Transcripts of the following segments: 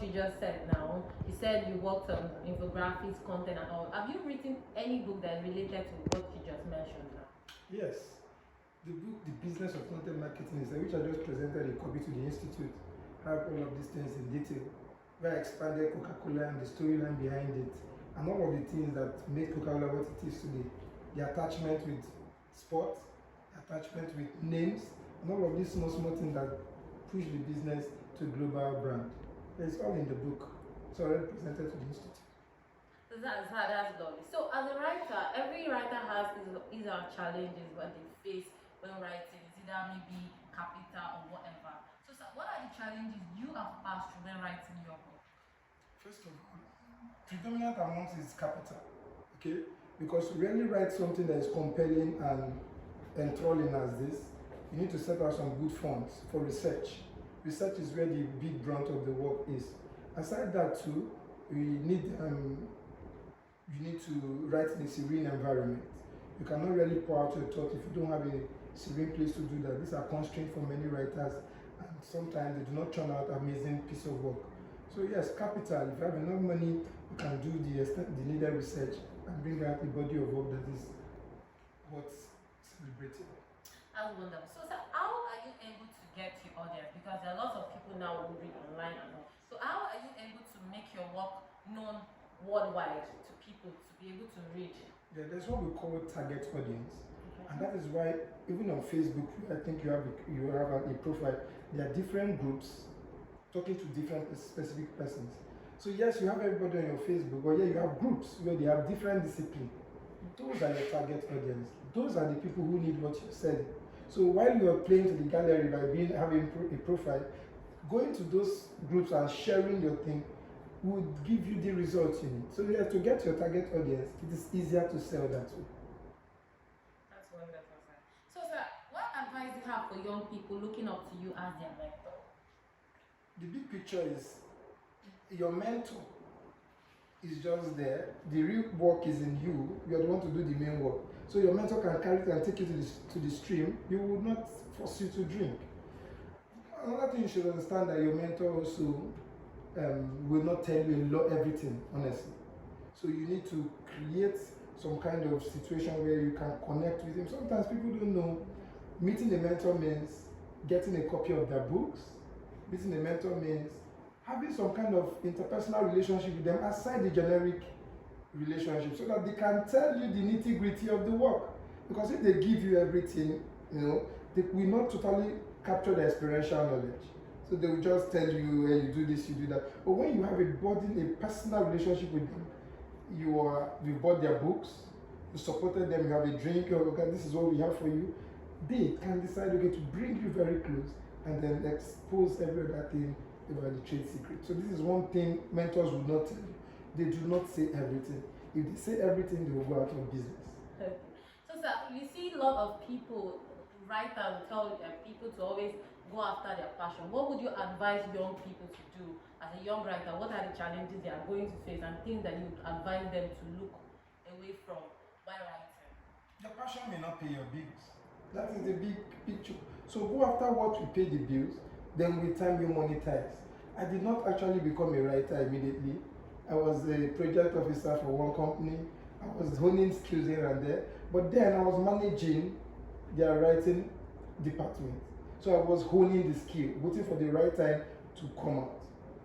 you just said now. You said you worked on infographics, content, and all. Have you written any book that is related to what you just mentioned now? Yes. The book, The Business of Content Marketing, is which I just presented a copy to the Institute, have all of these things in detail, where I expanded Coca-Cola and the storyline behind it, and all of the things that make Coca-Cola what it is today. The attachment with sports, attachment with names, and all of these small things that push the business to a global brand. It's all in the book. It's already presented to the Institute. That's lovely. So as a writer, every writer has his or her challenges what they face when writing. It's either maybe capital or whatever. So sir, what are the challenges you have passed through when writing your book? First of all, predominant amount is capital. Okay? Because to really write something that is compelling and enthralling as this, you need to set out some good funds for research. Research is where the big brunt of the work is. Aside that too, you need to write in a serene environment. You cannot really pour out your thought if you don't have a serene place to do that. These are constraints for many writers, and sometimes they do not turn out amazing piece of work. So yes, capital. If you have enough money, you can do the needed research and bring out a body of work that is worth celebrating. That's wonderful. So sir, how are you able to get your audience? Because there are lots of people now who read online and all. So how are you able to make your work known worldwide to people to be able to read? Yeah, there's what we call target audience, and that is why even on Facebook, I think you have a profile. There are different groups talking to different specific persons. So yes, you have everybody on your Facebook, but yeah, you have groups where they have different disciplines. Those are your target audience. Those are the people who need what you're selling. So while you are playing to the gallery by having a profile, going to those groups and sharing your thing would give you the results you need. So you have to get your target audience. It is easier to sell that way. That's wonderful, sir. So sir, what advice do you have for young people looking up to you as their mentor? The big picture is your mentor is just there. The real work is in you. You are the one to do the main work. So your mentor can carry it and take you to the stream. You will not force you to drink. Another thing you should understand that your mentor also will not tell you everything, honestly. So you need to create some kind of situation where you can connect with him. Sometimes people don't know. Meeting a mentor means getting a copy of their books. Meeting a mentor means having some kind of interpersonal relationship with them aside the generic relationship, so that they can tell you the nitty-gritty of the work. Because if they give you everything, they will not totally capture the experiential knowledge. So they will just tell you, hey, you do this, you do that. But when you have a personal relationship with them, you bought their books, you supported them, you have a drink, okay, this is what we have for you. They can decide, okay, to bring you very close and then expose every other thing about the trade secret. So this is one thing mentors will not tell you. They do not say everything. If they say everything, they will go out of business. Okay. So sir, you see a lot of people, writers tell people to always go after their passion. What would you advise young people to do as a young writer? What are the challenges they are going to face and things that you would advise them to look away from while writing? Your passion may not pay your bills. That is the big picture. So go after what will pay the bills, then with time you monetize. I did not actually become a writer immediately. I was a project officer for one company. I was honing skills here and there. But then I was managing their writing department. So I was honing the skill, waiting for the right time to come out.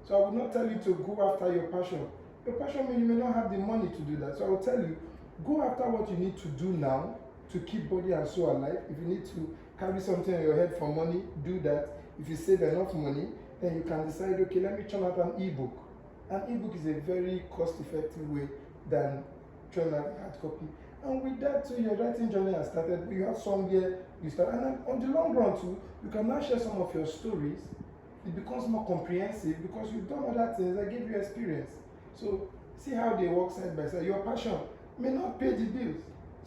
So I would not tell you to go after your passion. Your passion, you may not have the money to do that. So I will tell you, go after what you need to do now to keep body and soul alive. If you need to carry something on your head for money, do that. If you save enough money, then you can decide, okay, let me churn out an ebook. An ebook is a very cost-effective way than churn out a hard copy. And with that too, your writing journey has started. You have somewhere you start, and then on the long run too, you can now share some of your stories. It becomes more comprehensive because you've done other things that give you experience. So see how they work side by side. Your passion may not pay the bills,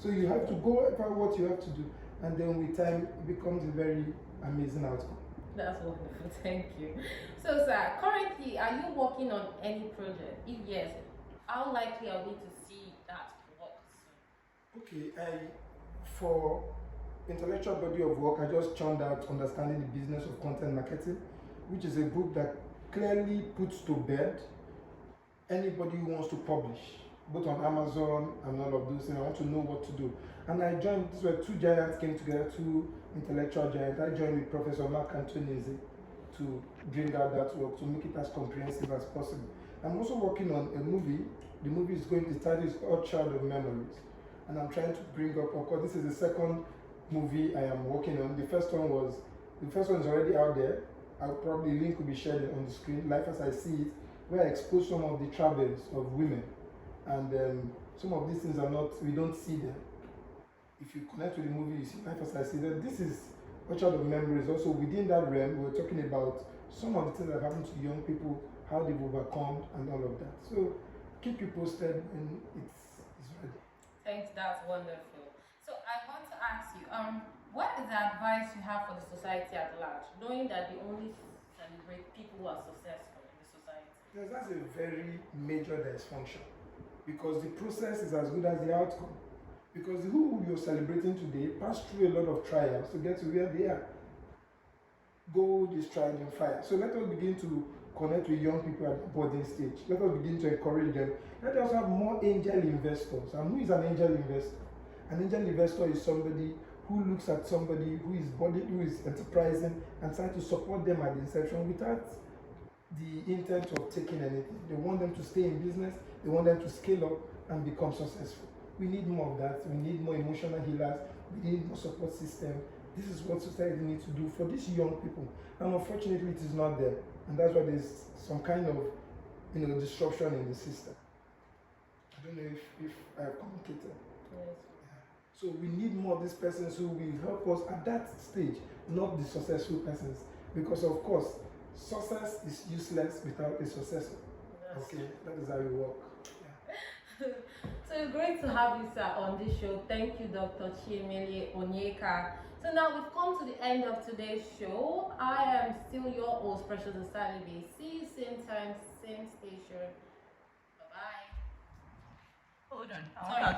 so you have to go after what you have to do, and then with time, it becomes a very amazing outcome. That's wonderful. Thank you. So, sir, currently, are you working on any project? If yes, how likely are we to see that work soon? Okay, for intellectual body of work, I just churned out Understanding the Business of Content Marketing, which is a book that clearly puts to bed anybody who wants to publish, both on Amazon and all of those things. I want to know what to do. And I joined, these were two giants came together, two intellectual giants. I joined with Professor Mark Antonese to bring out that work, to make it as comprehensive as possible. I'm also working on a movie. The movie is going, the title is Orchard of Memories. And I'm trying to bring up, of course, this is the second movie I am working on. The first one is already out there. I'll probably link will be shared on the screen, Life as I See It, where I expose some of the travels of women. And some of these things are not, we don't see them. If you connect with the movie, you see Life as I See It. This is Orchard of Memories. Also within that realm, we're talking about some of the things that happen to young people, how they've overcome and all of that. So keep you posted when it's ready. Thanks, that's wonderful. So I want to ask you, what is the advice you have for the society at large, knowing that they only celebrate people who are successful in the society? Yes, that's a very major dysfunction, because the process is as good as the outcome. Because who you're celebrating today passed through a lot of trials to get to where they are. Gold is tried in fire. So let us begin to connect with young people at the boarding stage. Let us begin to encourage them. Let us have more angel investors. And who is an angel investor? An angel investor is somebody who looks at somebody who is enterprising and tries to support them at the inception without the intent of taking anything. They want them to stay in business. They want them to scale up and become successful. We need more of that. We need more emotional healers. We need more support system. This is what society needs to do for these young people. And unfortunately, it is not there. And that's why there's some kind of, disruption in the system. I don't know if I have communicated. Yes. So we need more of these persons who will help us at that stage, not the successful persons. Because of course, success is useless without a successor. Yes. Okay, that is how we work. So it's great to have you, sir, on this show. Thank you, Dr. Chiemele Onyeka. So now we've come to the end of today's show. I am still your host, Precious Osalibe. See you same time, same station. Bye-bye. Hold on.